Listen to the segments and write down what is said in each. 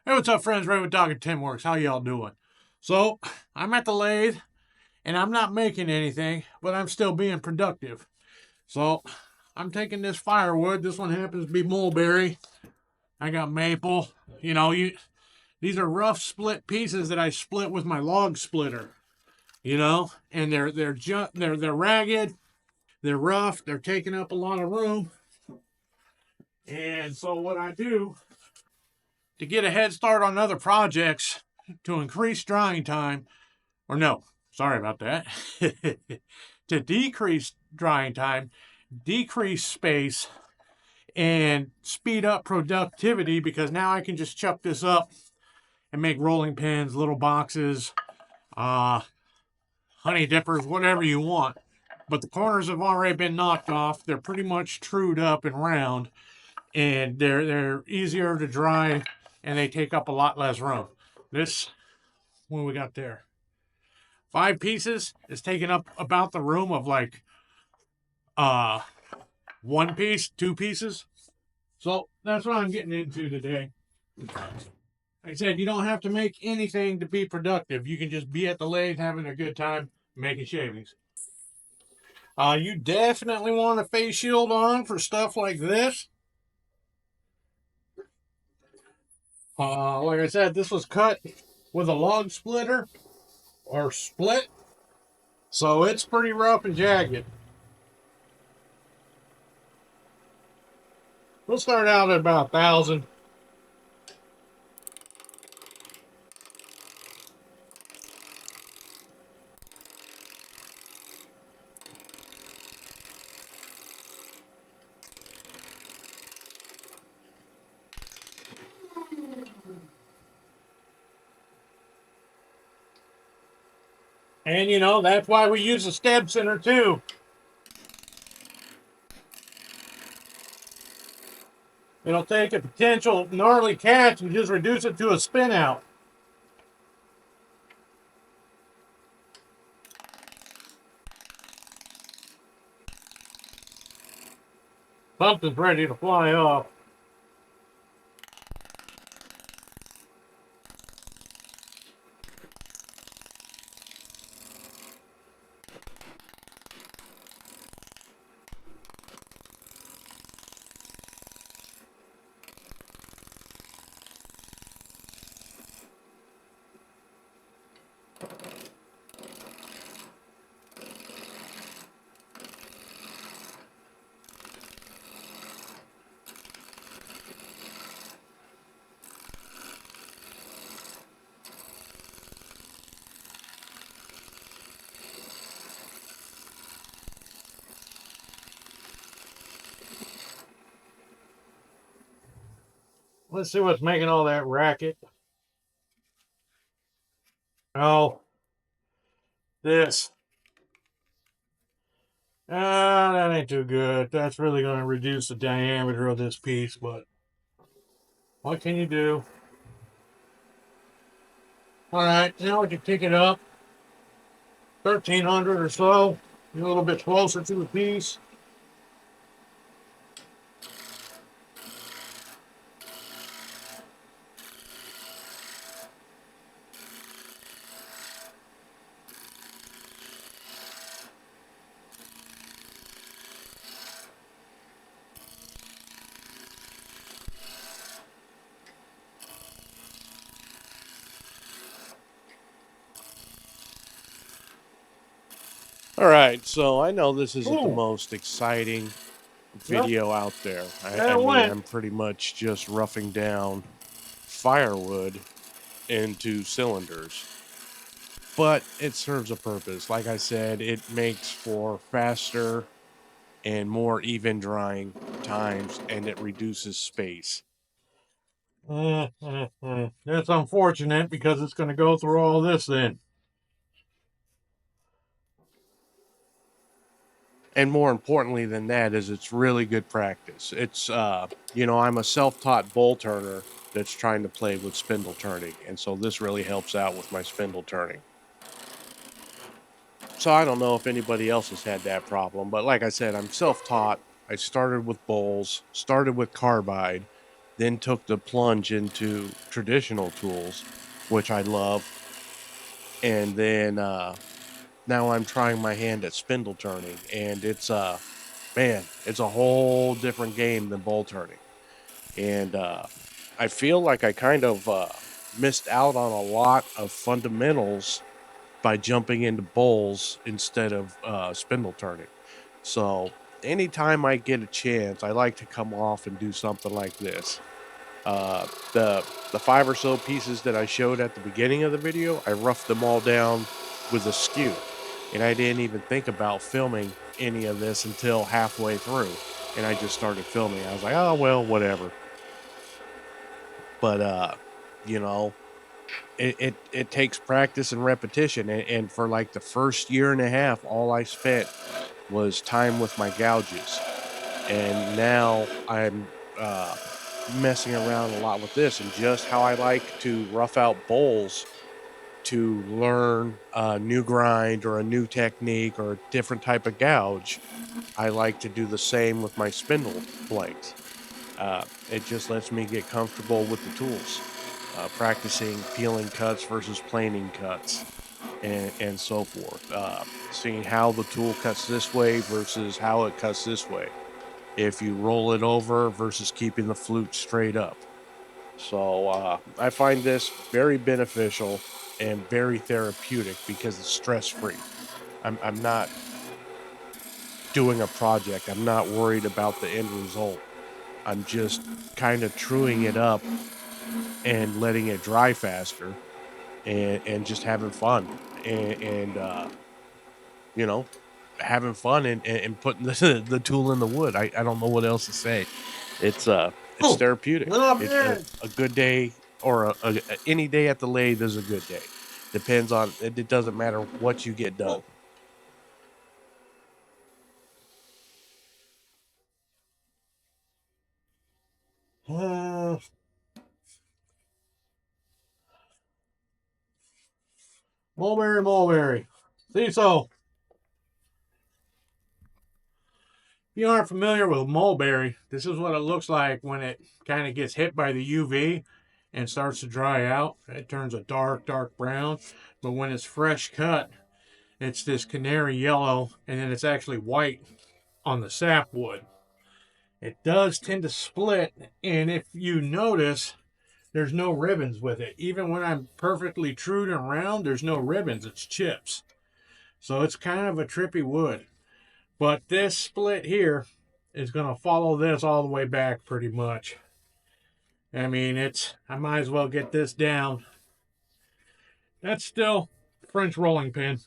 Hey, what's up, friends? Ray with Dog and Tim Works. How y'all doing? So, I'm at the lathe, and I'm not making anything, but I'm still being productive. So, I'm taking this firewood. This one happens to be mulberry. I got maple. These are rough split pieces that I split with my log splitter. And they're ragged. They're rough. They're taking up a lot of room. And so, what I do to get a head start on other projects to increase drying time, or no, sorry about that, to decrease drying time, decrease space, and speed up productivity, because now I can just chuck this up and make rolling pins, little boxes, uh, honey dippers, whatever you want. But the corners have already been knocked off. They're pretty much trued up and round, and they're easier to dry, and they take up a lot less room. This, what do we got there? 5 pieces is taking up about the room of like uh 1 piece, 2 pieces. So that's what I'm getting into today. Like I said, you don't have to make anything to be productive. You can just be at the lathe having a good time making shavings. You definitely want a face shield on for stuff like this. Like I said, this was cut with a log splitter or split, so it's pretty rough and jagged. We'll start out at about 1,000. And that's why we use a stab center too. It'll take a potential gnarly catch and just reduce it to a spin out. Something's ready to fly off. Let's see what's making all that racket. Oh, this. That ain't too good. That's really going to reduce the diameter of this piece, but what can you do? All right, now we can pick it up. 1,300 or so. A little bit closer to the piece. All right, so I know this isn't the Ooh, most exciting yep, video out there. I, there I it mean, went. I'm pretty much just roughing down firewood into cylinders, but it serves a purpose. Like I said, it makes for faster and more even drying times, and it reduces space. That's unfortunate because it's going to go through all this then. And more importantly than that is it's really good practice. I'm a self-taught bowl turner that's trying to play with spindle turning, and so this really helps out with my spindle turning. So I don't know if anybody else has had that problem, but like I said, I'm self-taught. I started with bowls, started with carbide, then took the plunge into traditional tools, which I love, and then now I'm trying my hand at spindle turning, and it's man, it's a whole different game than bowl turning, and I feel like I kind of missed out on a lot of fundamentals by jumping into bowls instead of spindle turning. So anytime I get a chance, I like to come off and do something like this. Uh, the 5 or so pieces that I showed at the beginning of the video, I roughed them all down with a skew, and I didn't even think about filming any of this until halfway through, and I just started filming. I was like, oh well, whatever. But you know, it takes practice and repetition, and for like the first year and a half, all I spent was time with my gouges, and now I'm messing around a lot with this and just how I like to rough out bowls to learn a new grind or a new technique or a different type of gouge. I like to do the same with my spindle blades. It just lets me get comfortable with the tools, practicing peeling cuts versus planing cuts, and so forth. Seeing how the tool cuts this way versus how it cuts this way. If you roll it over versus keeping the flute straight up. So I find this very beneficial and very therapeutic because it's stress free. I'm not doing a project. I'm not worried about the end result. I'm just kind of truing it up and letting it dry faster and just having fun and you know, having fun and putting the tool in the wood. I don't know what else to say. It's Oh, therapeutic. oh It man. a good day or any day at the lathe is a good day. Depends on it. It doesn't matter what you get done. Uh, mulberry, mulberry. See, so if you aren't familiar with mulberry, this is what it looks like when it kind of gets hit by the UV and starts to dry out. It turns a dark, dark brown. But when it's fresh cut, it's this canary yellow, and then it's actually white on the sapwood. It does tend to split, and if you notice, there's no ribbons with it. Even when I'm perfectly trued and round, there's no ribbons, it's chips. So it's kind of a trippy wood. But this split here is going to follow this all the way back pretty much. I mean, I might as well get this down. That's still French rolling pin.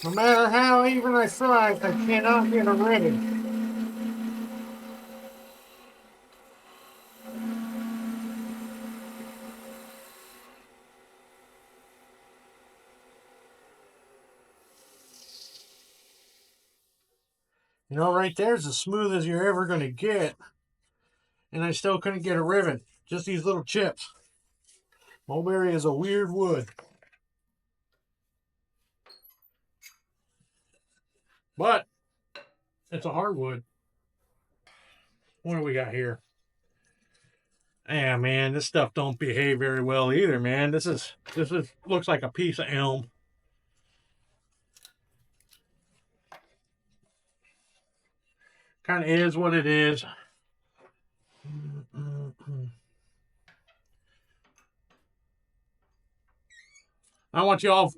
No matter how even I try, I cannot get a ribbon. You know, right there's as smooth as you're ever going to get, and I still couldn't get a ribbon. Just these little chips. Mulberry is a weird wood, but it's a hardwood. What do we got here? Yeah, man, this stuff don't behave very well either, man. This is looks like a piece of elm. Kind of is what it is. I want you all,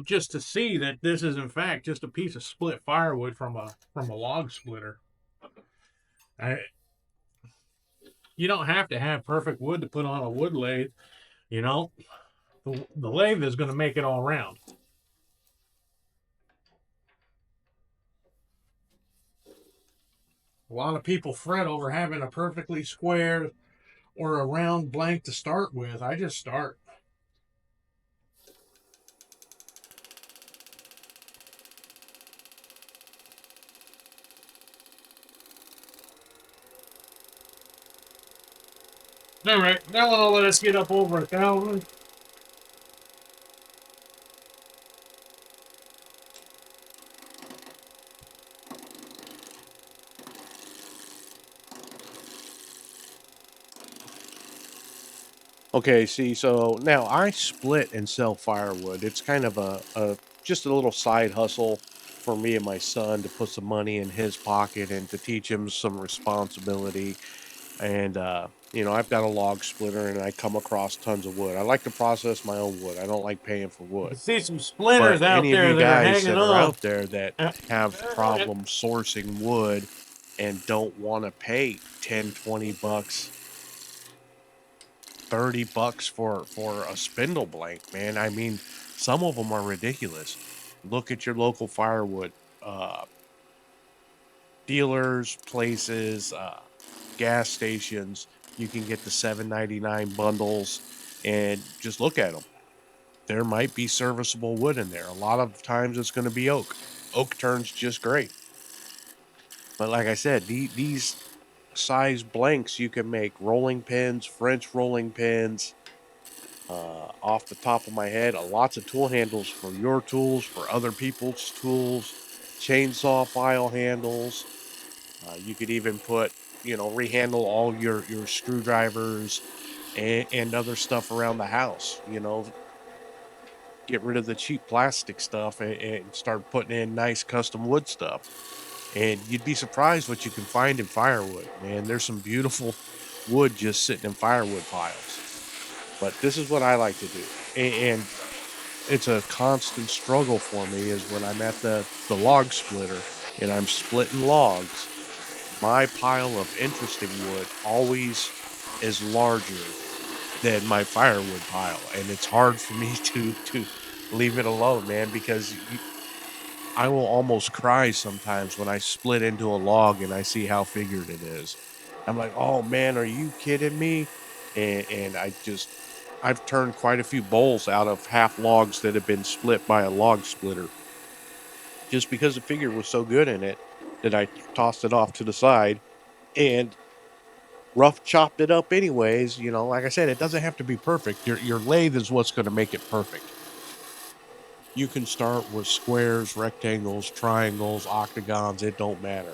just to see that this is in fact just a piece of split firewood from a log splitter. I, you don't have to have perfect wood to put on a wood lathe. You know, the lathe is going to make it all round. A lot of people fret over having a perfectly square or a round blank to start with. I just start. All right, that one will let us get up over 1,000. Okay, see, so now I split and sell firewood. It's kind of a just a little side hustle for me and my son to put some money in his pocket and to teach him some responsibility. And I've got a log splitter and I come across tons of wood. I like to process my own wood. I don't like paying for You can wood. see some splinters But out any of there you that are guys hanging that are on. out there that have problems sourcing wood and don't want to pay 10, 20 bucks, 30 bucks for a spindle blank, man. I mean, some of them are ridiculous. Look at your local firewood uh dealers, places, gas stations. You can get the 7.99 bundles and just look at them. There might be serviceable wood in there. A lot of times it's going to be oak. Oak turns just great. But like I said, these size blanks you can make rolling pins, French rolling pins. Off the top of my head, lots of tool handles for your tools, for other people's tools, chainsaw file handles. You could even put, rehandle all your screwdrivers and other stuff around the house. Get rid of the cheap plastic stuff and start putting in nice custom wood stuff. And you'd be surprised what you can find in firewood, man. There's some beautiful wood just sitting in firewood piles. But this is what I like to do. And it's a constant struggle for me is when I'm at the log splitter and I'm splitting logs, my pile of interesting wood always is larger than my firewood pile, and it's hard for me to leave it alone, man, because I will almost cry sometimes when I split into a log and I see how figured it is. I'm like, "Oh man, are you kidding me?" And I've turned quite a few bowls out of half logs that have been split by a log splitter just because the figure was so good in it that I tossed it off to the side and rough chopped it up anyways. Like I said, it doesn't have to be perfect. Your lathe is what's going to make it perfect. You can start with squares, rectangles, triangles, octagons, it don't matter.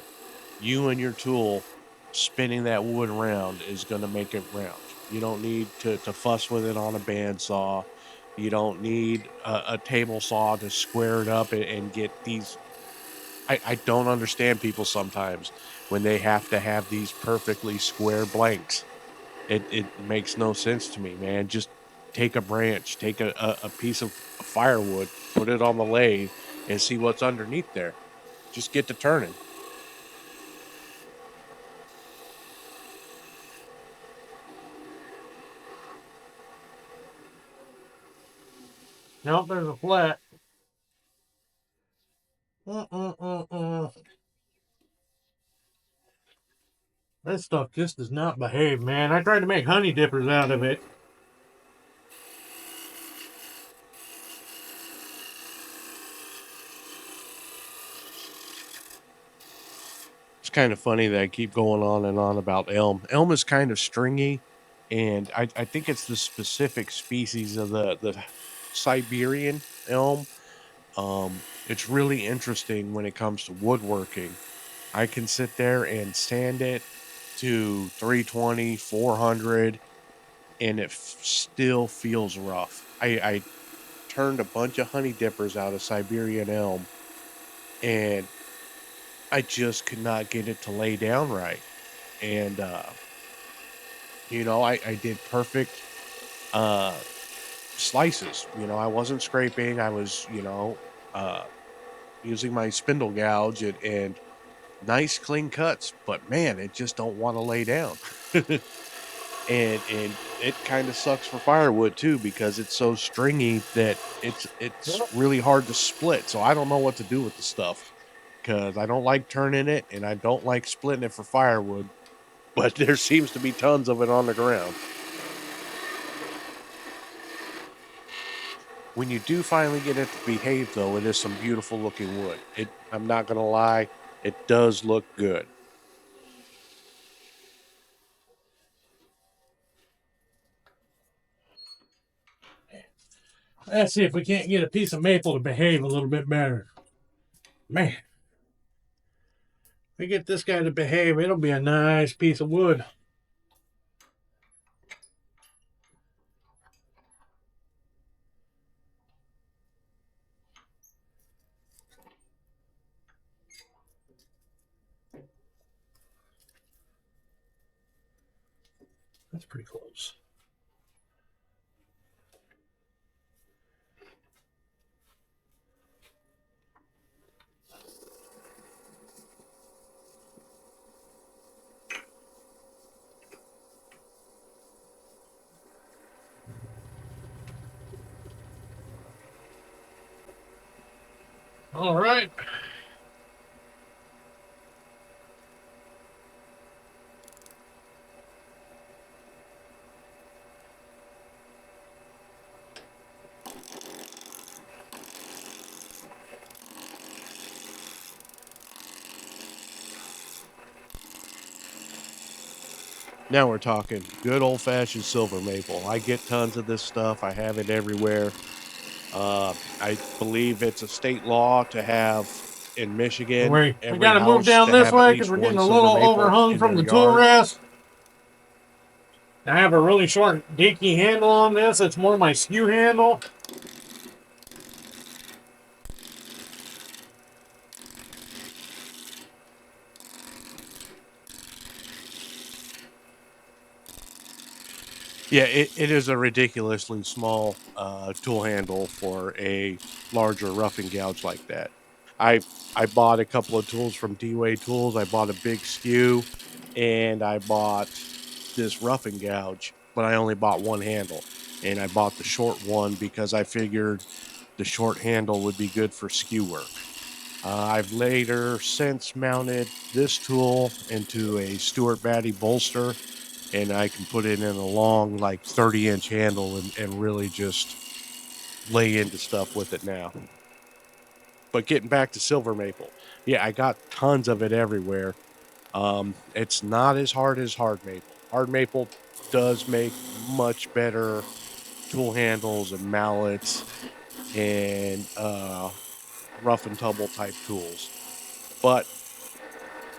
You and your tool spinning that wood around is going to make it round. You don't need to fuss with it on a bandsaw. You don't need a table saw to square it up and get these. I don't understand people sometimes when they have to have these perfectly square blanks. It makes no sense to me, man. Just take a branch, take a piece of firewood, put it on the lathe, and see what's underneath there. Just get to turning. Nope, there's a flat. Mm-mm-mm-mm. That stuff just does not behave, man. I tried to make honey dippers out of it. It's kind of funny that I keep going on and on about elm. Elm is kind of stringy, and I think it's the specific species of the Siberian elm. It's really interesting when it comes to woodworking. I can sit there and sand it to 320, 400, and still feels rough. I turned a bunch of honey dippers out of Siberian elm, and I just could not get it to lay down right. And I did perfect uh slices. I wasn't scraping. I was, uh using my spindle gouge and nice clean cuts, but man, it just don't want to lay down. And it kind of sucks for firewood too because it's so stringy that it's Yep. really hard to split. So I don't know what to do with the stuff because I don't like turning it and I don't like splitting it for firewood, but there seems to be tons of it on the ground. When you do finally get it to behave though, it is some beautiful looking wood. I'm not going to lie, it does look good. Let's see if we can't get a piece of maple to behave a little bit better. Man, if we get this guy to behave, it'll be a nice piece of wood. That's pretty close. All right. Now we're talking good old-fashioned silver maple. I get tons of this stuff. I have it everywhere. I believe it's a state law to have in Michigan We every got to move house down to this have at way because least we're getting one a silver little maple overhung in from their the tool yard. rest. I have a really short dinky handle on this. It's more my skew handle. Yeah, it is a ridiculously small tool handle for a larger roughing gouge like that. I I bought a couple of tools from D-Way Tools. I bought a big skew, and I bought this roughing gouge, but I only bought one handle, and I bought the short one because I figured the short handle would be good for skew work. I've later since mounted this tool into a Stuart Batty bolster, and I can put it in a long, like 30-inch handle and really just lay into stuff with it now. But getting back to silver maple, yeah, I got tons of it everywhere. It's not as hard as hard maple. Hard maple does make much better tool handles and mallets and rough and tumble type tools. But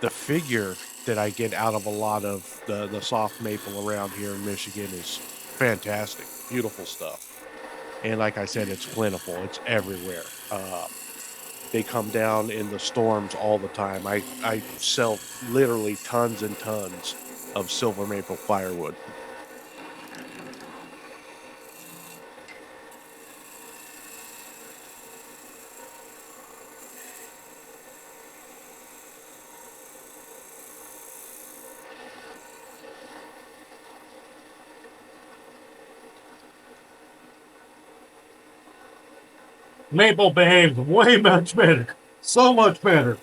the figure that I get out of a lot of the soft maple around here in Michigan is fantastic. Beautiful stuff. And like I said, it's plentiful. It's everywhere. They come down in the storms all the time. I sell literally tons and tons of silver maple firewood. Maple behaves way much better. So much better.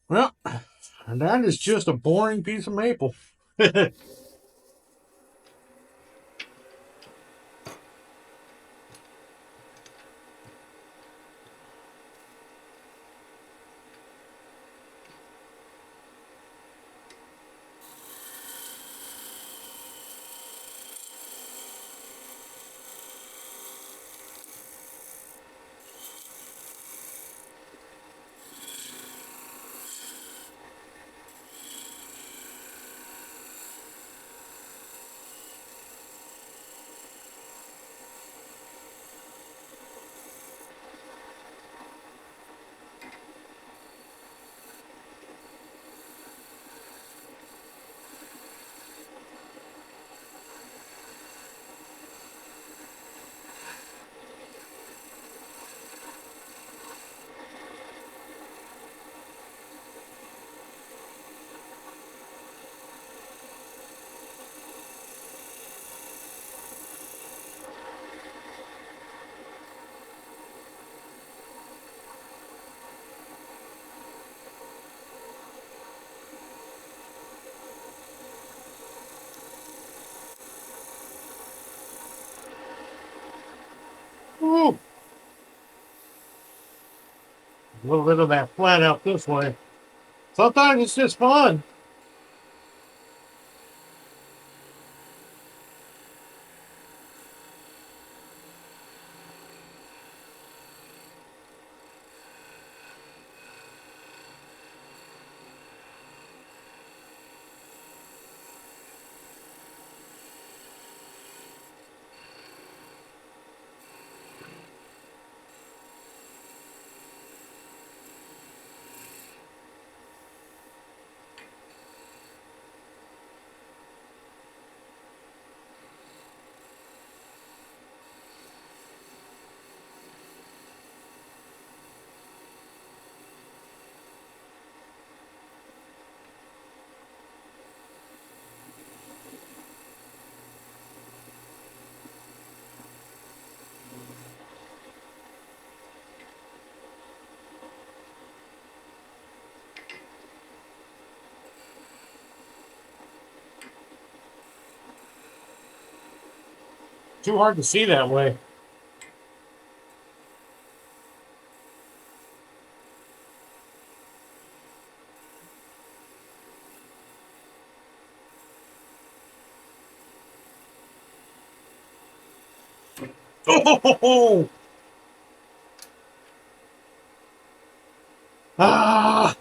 Well, that is just a boring piece of maple. A little bit of that flat out this way. Sometimes it's just fun. Too hard to see that way. Oh! Ah!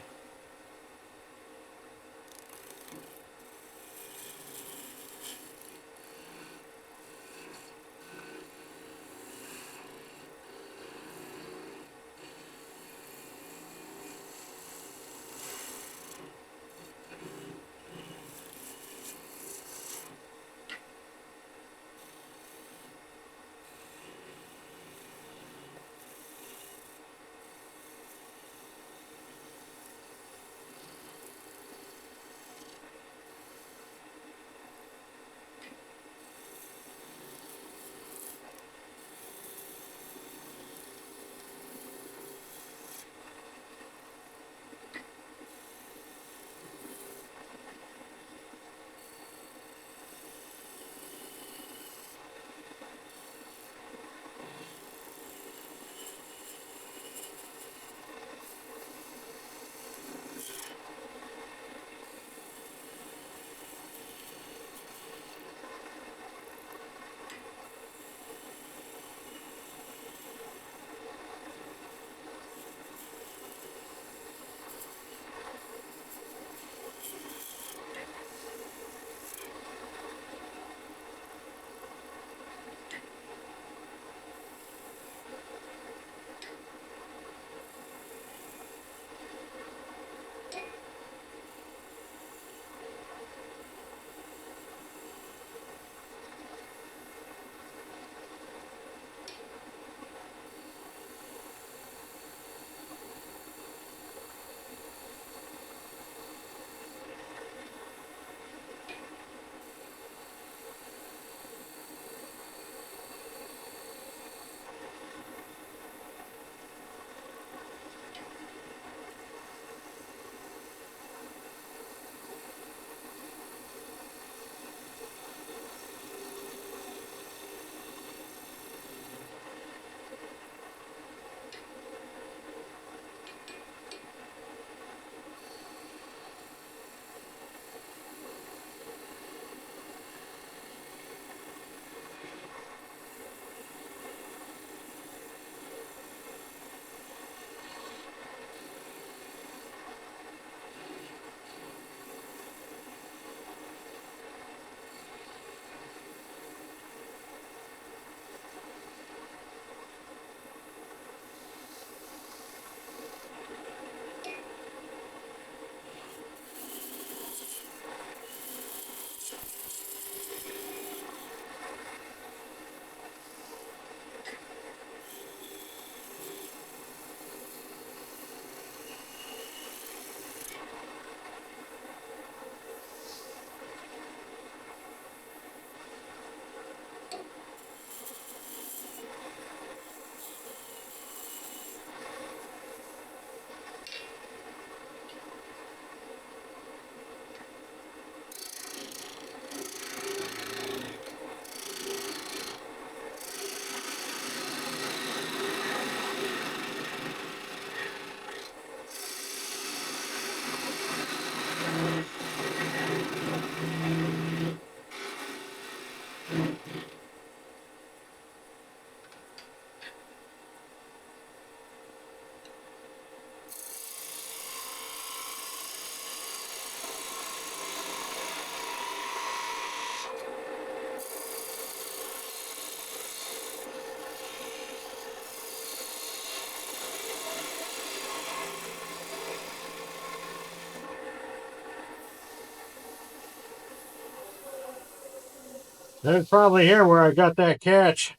That's probably here where I got that catch.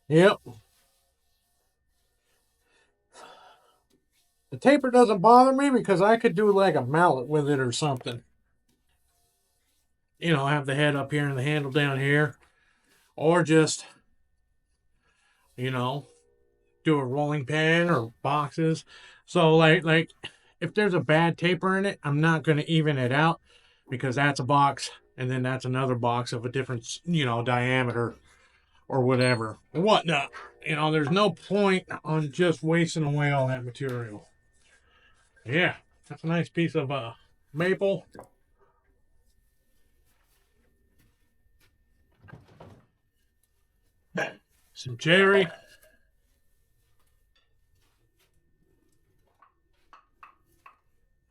Yep. The taper doesn't bother me because I could do like a mallet with it or something. You know, have the head up here and the handle down here. Or just, you know, do a rolling pin or boxes. So like if there's a bad taper in it, I'm not going to even it out because that's a box and then that's another box of a different, diameter or whatever and whatnot. There's no point on just wasting away all that material. Yeah, that's a nice piece of maple. Some cherry.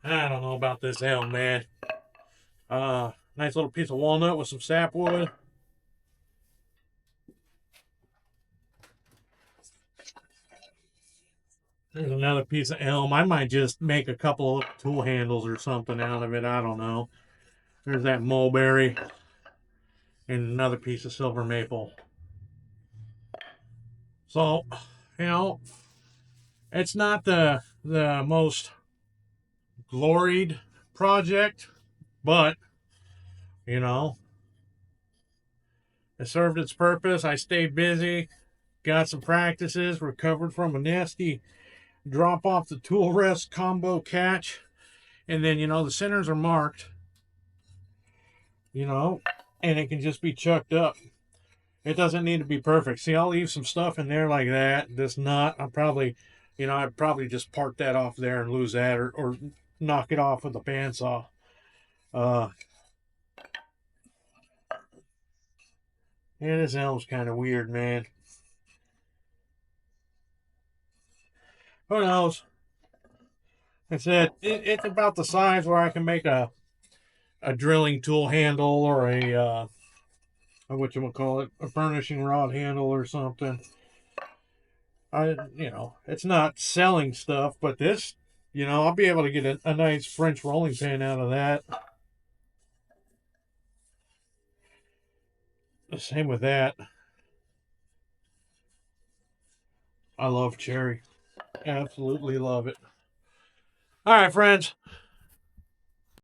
I don't know about this elm, man. Nice little piece of walnut with some sapwood. There's another piece of elm. I might just make a couple of tool handles or something out of it. I don't know. There's that mulberry and another piece of silver maple. So, you know, it's not the most gloried project, but you know, it served its purpose. I stayed busy, got some practices, recovered from a nasty drop off the tool rest combo catch, and then the centers are marked, and it can just be chucked up. It doesn't need to be perfect. See, I'll leave some stuff in there like that. This not, I'd probably just part that off there and lose that, or knock it off with a bandsaw. Uh, yeah, this elm's kind of weird, man. Who knows? I said it's about the size where I can make a drilling tool handle or a burnishing rod handle or something. It's not selling stuff, but this, I'll be able to get a nice French rolling pin out of that. The same with that. I love cherry. Absolutely love it. All right, friends.